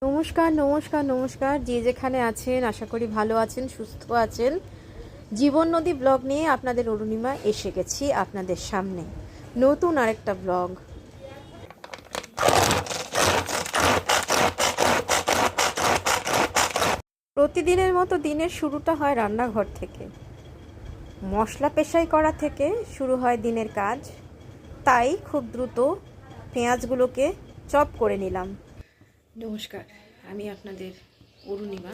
নমস্কার নমস্কার নমস্কার, যে যেখানে আছেন আশা করি ভালো আছেন, সুস্থ আছেন। জীবন নদী ব্লগ নিয়ে আপনাদের অরুণিমা এসে গেছি আপনাদের সামনে, নতুন আরেকটা ব্লগ। প্রতিদিনের মতো দিনের শুরুটা হয় রান্নাঘর থেকে, মশলা পেশাই করা থেকে শুরু হয় দিনের কাজ। তাই খুব দ্রুত পেঁয়াজগুলোকে চপ করে নিলাম। নমস্কার, আমি আপনাদের অরুণিমা।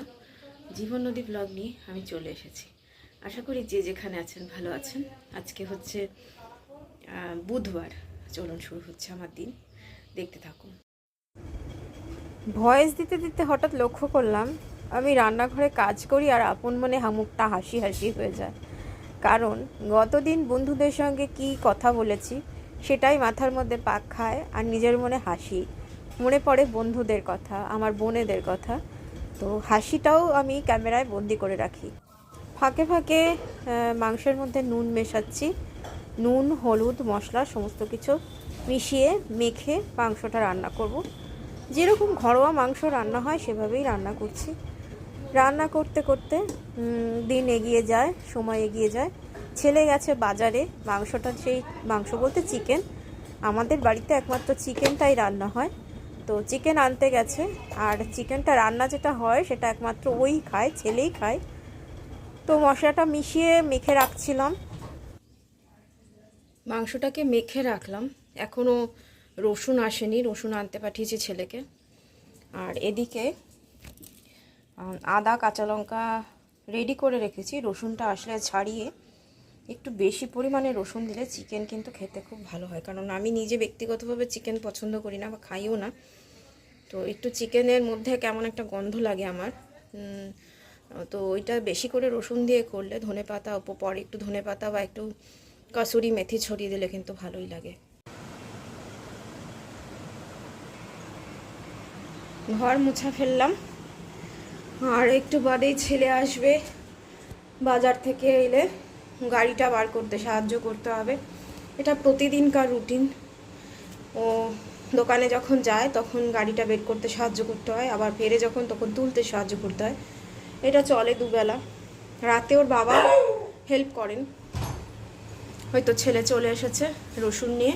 জীবন নদী ব্লগ নিয়ে আমি চলে এসেছি। আশা করি যে যেখানে আছেন ভালো আছেন। আজকে হচ্ছে বুধবার। চলুন শুরু হচ্ছে আমার দিন, দেখতে থাকুন। ভয়েস দিতে দিতে হঠাৎ লক্ষ্য করলাম আমি রান্নাঘরে কাজ করি আর আপন মনে মুখটা হাসি হাসি হয়ে যায়। কারণ গতদিন বন্ধুদের সঙ্গে কি কথা বলেছি সেটাই মাথার মধ্যে পাক খায়, আর নিজের মনে হাসি। মনে পড়ে বন্ধুদের কথা, আমার বোনেদের কথা। তো হাসিটাও আমি ক্যামেরায় বন্দি করে রাখি। ফাঁকে ফাঁকে মাংসের মধ্যে নুন মেশাচ্ছি। নুন, হলুদ, মশলা সমস্ত কিছু মিশিয়ে মেখে মাংসটা রান্না করব। যেরকম ঘরোয়া মাংস রান্না হয় সেভাবেই রান্না করছি। রান্না করতে করতে দিন এগিয়ে যায়, সময় এগিয়ে যায়। ছেলে গেছে বাজারে মাংসটা, সেই মাংস বলতে চিকেন, আমাদের বাড়িতে একমাত্র চিকেনটাই রান্না হয়। তো চিকেন আনতে গেছে, আর চিকেনটা রান্না যেটা হয় সেটা একমাত্র ওই খায়, ছেলেই খায়। তো মশলাটা মিশিয়ে মেখে রাখছিলাম, মাংসটাকে মেখে রাখলাম। এখনও রসুন আসেনি, রসুন আনতে পাঠিয়েছি ছেলেকে। আর এদিকে আদা কাঁচা লঙ্কা রেডি করে রেখেছি। রসুনটা আসলে ছাড়িয়ে, একটু বেশি পরিমাণে রসুন দিলে চিকেন কিন্তু খেতে খুব ভালো হয়, কারণ আমি নিজে ব্যক্তিগতভাবে চিকেন পছন্দ করি না বা খাইও না। তো একটু চিকেনের মধ্যে কেমন একটা গন্ধ লাগে আমার। তো ওইটা বেশি করে রসুন দিয়ে করলে, ধনেপাতা পরে একটু ধনেপাতা বা একটু কসুরি মেথি ছড়িয়ে দিলে কিন্তু ভালোই লাগে। ঘর মুছা ফেললাম, আর একটু বাদেই ছেলে আসবে বাজার থেকে। এলে গাড়িটা বার করতে সাহায্য করতে হবে, এটা প্রতিদিনকার রুটিন। ও দোকানে যখন যায় তখন গাড়িটা বের করতে সাহায্য করতে হয়, আবার ফেরে যখন তখন তুলতে সাহায্য করতে হয়। এটা চলে দুবেলা। রাতে ওর বাবা হেল্প করেন। হয়তো ছেলে চলে এসেছে রসুন নিয়ে।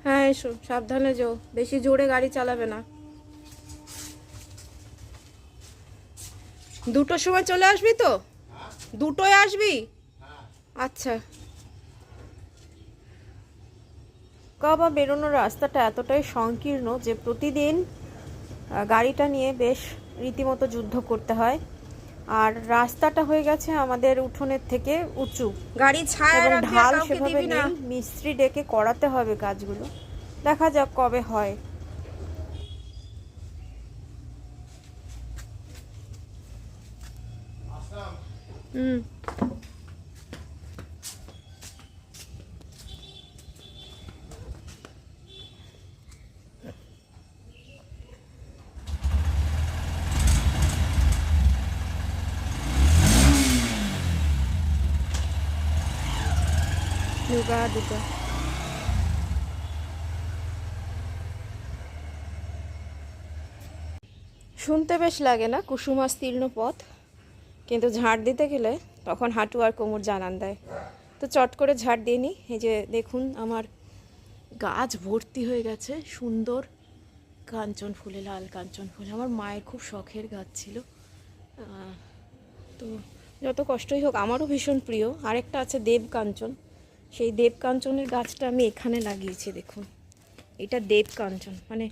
হ্যাঁ এসো, সাবধানে যাও, বেশি জোরে গাড়ি চালাবে না। দুটোর সময় চলে আসবি তো? দুটোয় আসবি? আচ্ছা। কাবা বেরোনোর রাস্তাটা এতটাই সংকীর্ণ যে প্রতিদিন গাড়িটা নিয়ে বেশ রীতিমতো যুদ্ধ করতে হয়। আর রাস্তাটা হয়ে গেছে আমাদের উঠোনের থেকে উঁচু, গাড়ি ছায়া ঢাল সেভাবে নেই। মিস্ত্রি ডেকে করাতে হবে কাজগুলো, দেখা যাক কবে হয়। হুম, দুটো শুনতে বেশ লাগে না, কুসুমাস্তীর্ণ পথ, কিন্তু ঝাড় দিতে গেলে তখন হাঁটু আর কোমর জানান দেয়। তো চট করে ঝাড় দিয়ে নিই। এই যে দেখুন আমার গাছ ভর্তি হয়ে গেছে সুন্দর কাঞ্চন ফুলে, লাল কাঞ্চন ফুল। আমার মায়ের খুব শখের গাছ ছিল। তো যত কষ্টই হোক আমারও ভীষণ প্রিয়। আরেকটা আছে দেবকাঞ্চন, সেই দেবকাঞ্চনের গাছটা আমি এখানে লাগিয়েছি। দেখুন এটা দেবকাঞ্চন, মানে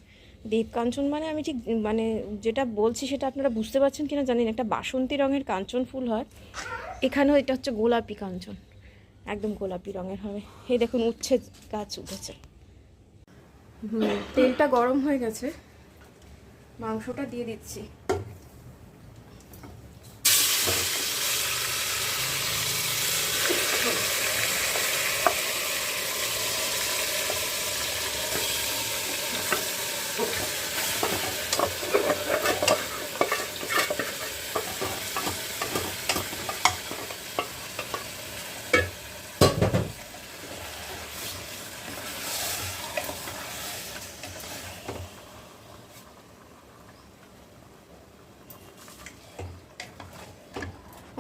দেবকাঞ্চন মানে আমি ঠিক মানে যেটা বলছি সেটা আপনারা বুঝতে পারছেন কিনা জানি না। একটা বাসন্তী রঙের কাঞ্চন ফুল হয়, এখানেও এটা হচ্ছে গোলাপি কাঞ্চন, একদম গোলাপি রঙের হবে। এই দেখুন উচ্ছে গাছ উঠেছে। তেলটা গরম হয়ে গেছে, মাংসটা দিয়ে দিচ্ছি।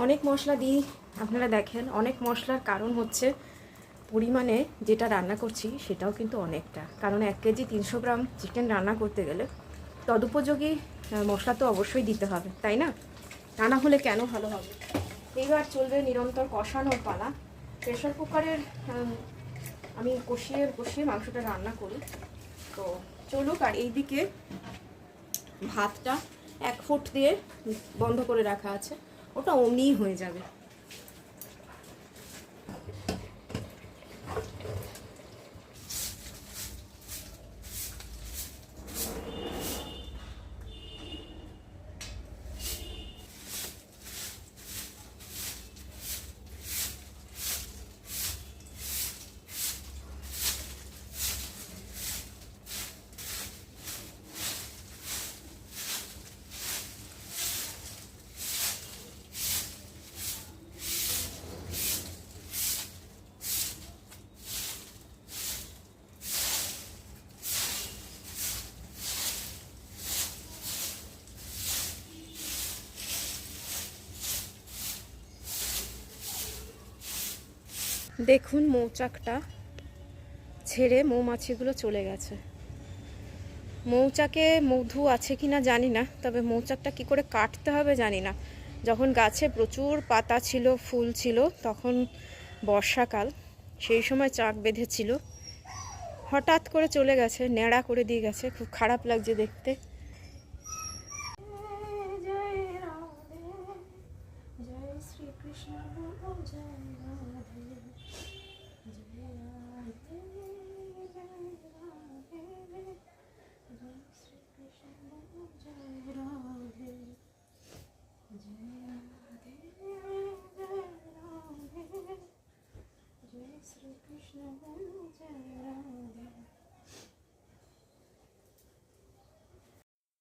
অনেক মশলা দিই, আপনারা দেখেন অনেক মশলার কারণ হচ্ছে পরিমাণে যেটা রান্না করছি সেটাও কিন্তু অনেকটা। কারণ 1 কেজি 300 গ্রাম চিকেন রান্না করতে গেলে তদুপযোগী মশলা তো অবশ্যই দিতে হবে, তাই না? তা না হলে কেন ভালো হবে। এইবার চলবে নিরন্তর কষানোর পালা। প্রেশার কুকারের আমি কষিয়ে মাংসটা রান্না করি। তো চলুক। আর এইদিকে ভাতটা 1 ফুট দিয়ে বন্ধ করে রাখা আছে, ওটা অমনিই হয়ে যাবে। দেখুন মৌচাকটা ছেড়ে মৌমাছিগুলো চলে গেছে। মৌচাকে মধু আছে কিনা জানি না, তবে মৌচাকটা কি করে কাটতে হবে জানি না। যখন গাছে প্রচুর পাতা ছিল, ফুল ছিল, তখন বর্ষাকাল, সেই সময় চাক বেঁধেছিল, হঠাৎ করে চলে গেছে, ন্যাড়া করে দিয়ে গেছে, খুব খারাপ লাগছে দেখতে।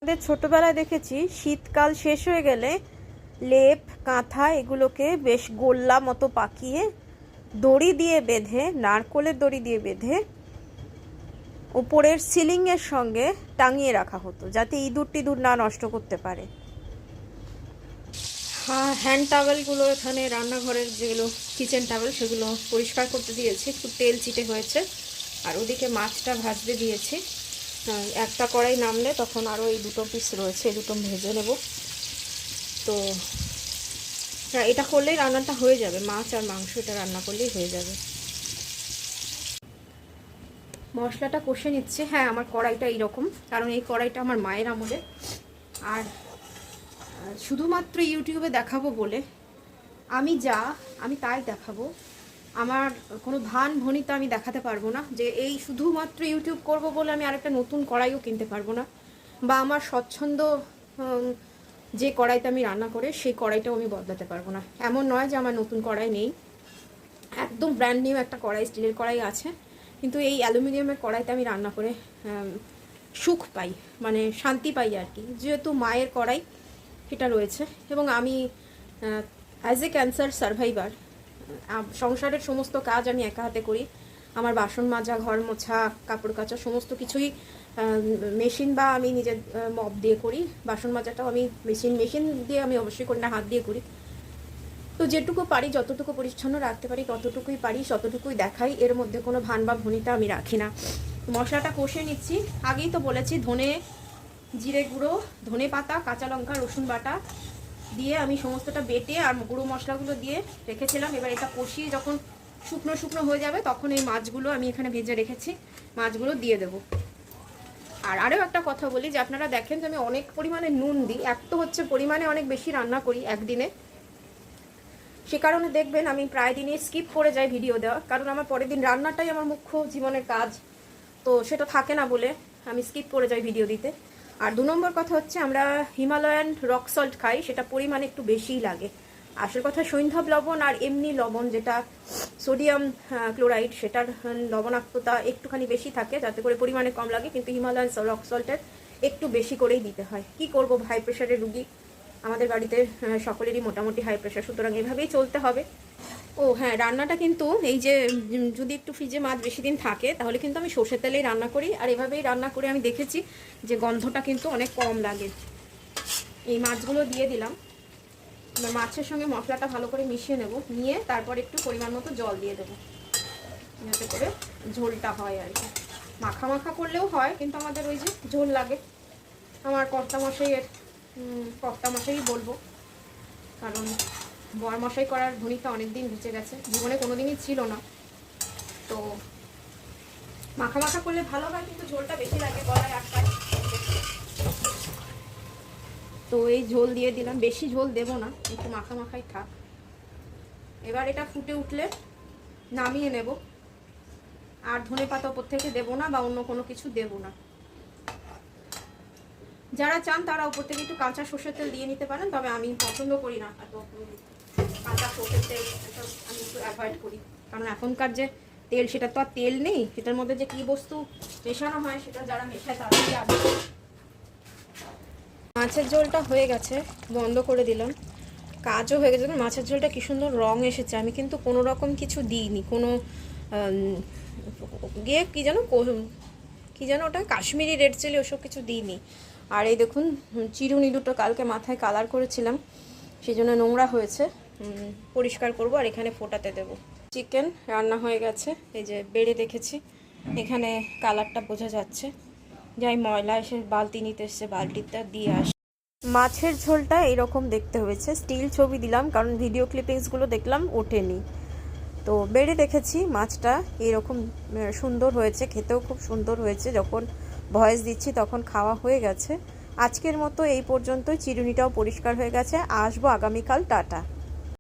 আমাদের ছোটবেলায় দেখেছি শীতকাল শেষ হয়ে গেলে লেপ কাঁথা এগুলোকে বেশ গোল্লা মতো পাকিয়ে দড়ি দিয়ে বেঁধে, নারকোলের দড়ি দিয়ে বেঁধে উপরের সিলিংয়ের সঙ্গে টাঙিয়ে রাখা হতো, যাতে ইঁদুর টিঁদুর না নষ্ট করতে পারে। হ্যান্ড টাওয়েলগুলো এখানে রান্নাঘরের যেগুলো কিচেন টাওয়েল সেগুলো পরিষ্কার করতে দিয়েছি, একটু তেল চিটে হয়েছে। আর ওদিকে মাছটা ভাজতে দিয়েছি। একটা কড়াই নামলে তখন আরও এই 2 পিস রয়েছে, এই 2 ভেজে নেব। তো এটা করলেই রান্নাটা হয়ে যাবে, মাছ আর মাংস এটা রান্না করলেই হয়ে যাবে। মশলাটা কষে নিচ্ছে। হ্যাঁ, আমার কড়াইটা এইরকম, কারণ এই কড়াইটা আমার মায়ের আমলে। আর শুধুমাত্র ইউটিউবে দেখাবো বলে আমি তাই দেখাবো। আমার কোনো ধান ভনিতা আমি দেখাতে পারবো না যে এই শুধুমাত্র ইউটিউব করব বলে আমি আরেকটা নতুন কড়াইও কিনতে পারবো না, বা আমার স্বচ্ছন্দ যে কড়াইতে আমি রান্না করে সেই কড়াইটাও আমি বদলাতে পারবো না। এমন নয় যে আমার নতুন কড়াই নেই, একদম ব্র্যান্ড নিউ একটা কড়াই, স্টিলের কড়াই আছে, কিন্তু এই অ্যালুমিনিয়ামের কড়াইতে আমি রান্না করে সুখ পাই, মানে শান্তি পাই আর কি, যেহেতু মায়ের কড়াই এটা রয়েছে। এবং আমি অ্যাজ এ ক্যান্সার সার্ভাইভার সংসারের সমস্ত কাজ আমি একা হাতে করি। আমার বাসন মাজা, ঘর মোছা, কাপড় কাচা সমস্ত কিছুই মেশিন বা আমি নিজের মপ দিয়ে করি। বাসন মাজাটাও আমি মেশিন দিয়ে আমি অবশ্যই করি না, হাত দিয়ে করি। তো যেটুকু পারি, যতটুকু পরিচ্ছন্ন রাখতে পারি ততটুকুই পারি, ততটুকুই দেখাই। এর মধ্যে কোনো ভান বা ভনিতা আমি রাখি না। মশলাটা কষে নিচ্ছি। আগেই তো বলেছি ধনে জিরে গুঁড়ো, ধনে পাতা, কাঁচা লঙ্কা, রসুন বাটা দিয়ে আমি সমস্তটা বেটে আর গুঁড়ো মশলাগুলো দিয়ে রেখেছিলাম। এবার এটা কষিয়ে যখন শুকনো শুকনো হয়ে যাবে তখন এই মাছগুলো আমি এখানে ভেজে রেখেছি, মাছগুলো দিয়ে দেবো। আর আরও একটা কথা বলি, যে আপনারা দেখেন যে আমি অনেক পরিমাণে নুন দিই। এক তো হচ্ছে পরিমাণে অনেক বেশি রান্না করি একদিনে, সে কারণে দেখবেন আমি প্রায় দিনই স্কিপ করে যাই ভিডিও দেওয়া, কারণ আমার পরের দিন রান্নাটাই আমার মুখ্য জীবনের কাজ, তো সেটা থাকে না বলে আমি স্কিপ করে যাই ভিডিও দিতে। আর 2 নম্বর কথা হচ্ছে আমরা হিমালয়ান রক সল্ট খাই, সেটা পরিমাণে একটু বেশিই লাগে। আসল কথা সৈন্ধব লবণ আর এমনি লবণ যেটা সোডিয়াম ক্লোরাইড, সেটার লবণাক্ততা একটুখানি বেশি থাকে, যাতে করে পরিমাণে কম লাগে, কিন্তু হিমালয়ান রক সল্টের একটু বেশি করেই দিতে হয়। কি করব, হাই প্রেশারের রুগী আমাদের বাড়িতে সকলেরই মোটামুটি হাই প্রেশার, সুতরাং এভাবেই চলতে হবে। ও হ্যাঁ, রান্নাটা কিন্তু এই যে যদি একটু ফ্রিজে মাছ বেশি দিন থাকে তাহলে কিন্তু আমি সর্ষের তেলেই রান্না করি, আর এভাবেই রান্না করে আমি দেখেছি যে গন্ধটা কিন্তু অনেক কম লাগে। এই মাছগুলো দিয়ে দিলাম, এবার মাছের সঙ্গে মশলাটা ভালো করে মিশিয়ে নেব, নিয়ে তারপর একটু পরিমাণ মতো জল দিয়ে দেবো, যাতে করে ঝোলটা হয় আর কি। মাখা মাখা করলেও হয়, কিন্তু আমাদের ওই যে ঝোল লাগে। আমার কর্তামশাই বলবো, কারণ বরমশাই করার ভূমিকা অনেকদিন ঘুচে গেছে, জীবনে কোনোদিনই ছিল না। তো মাখা মাখা করলে ভালো হয়, কিন্তু ঝোলটা বেশি লাগে, গলায় আটকায়। তো এই ঝোল দিয়ে দিলাম, বেশি ঝোল দেব না, একটু মাখা মাখাই থাক। এবার এটা ফুটে উঠলে নামিয়ে নেব, আর ধনে পাতা ওপর থেকে দেবো না বা অন্য কোনো কিছু দেবো না। যারা চান তারা ওপর থেকে একটু কাঁচা সর্ষের তেল দিয়ে নিতে পারেন, তবে আমি পছন্দ করি না এত কাঁচা সর্ষের তেল, আমি একটু অ্যাভয়েড করি, কারণ এখনকার যে তেল সেটা তো আর তেল নেই, সেটার মধ্যে যে কী বস্তু মেশানো হয় সেটা যারা মেশায় তাদেরই আগে। মাছের ঝোলটা হয়ে গেছে, বন্ধ করে দিলাম, কাজও হয়ে গেছে। মাছের ঝোলটা কী সুন্দর রং এসেছে, আমি কিন্তু কোনো রকম কিছু দিইনি, কোনো গিয়ে কী যেন ওটা কাশ্মীরি রেড চিলি ওসব কিছু দিইনি। আর এই দেখুন চিরুনি দুটো কালকে মাথায় কালার করেছিলাম, সেই জন্য নোংরা হয়েছে, পরিষ্কার করব আর এখানে ফোটাতে দেব। চিকেন রান্না হয়ে গেছে, এই যে বেড়ে দেখেছি, এখানে কালারটা বোঝা যাচ্ছে। যাই ময়লা এসে বালতি নিতে এসছে, বালতিটা দিয়ে আসে। মাছের ঝোলটা এইরকম দেখতে হয়েছে, স্টিল ছবি দিলাম কারণ ভিডিও ক্লিপিংসগুলো দেখলাম ওঠেনি। তো বেড়ে দেখেছি মাছটা এরকম সুন্দর হয়েছে, খেতেও খুব সুন্দর হয়েছে। যখন ভয়েস দিচ্ছি তখন খাওয়া হয়ে গেছে। আজকের মতো এই পর্যন্তই, চিরুনিটাও পরিষ্কার হয়ে গেছে। আসবো আগামীকাল, টাটা।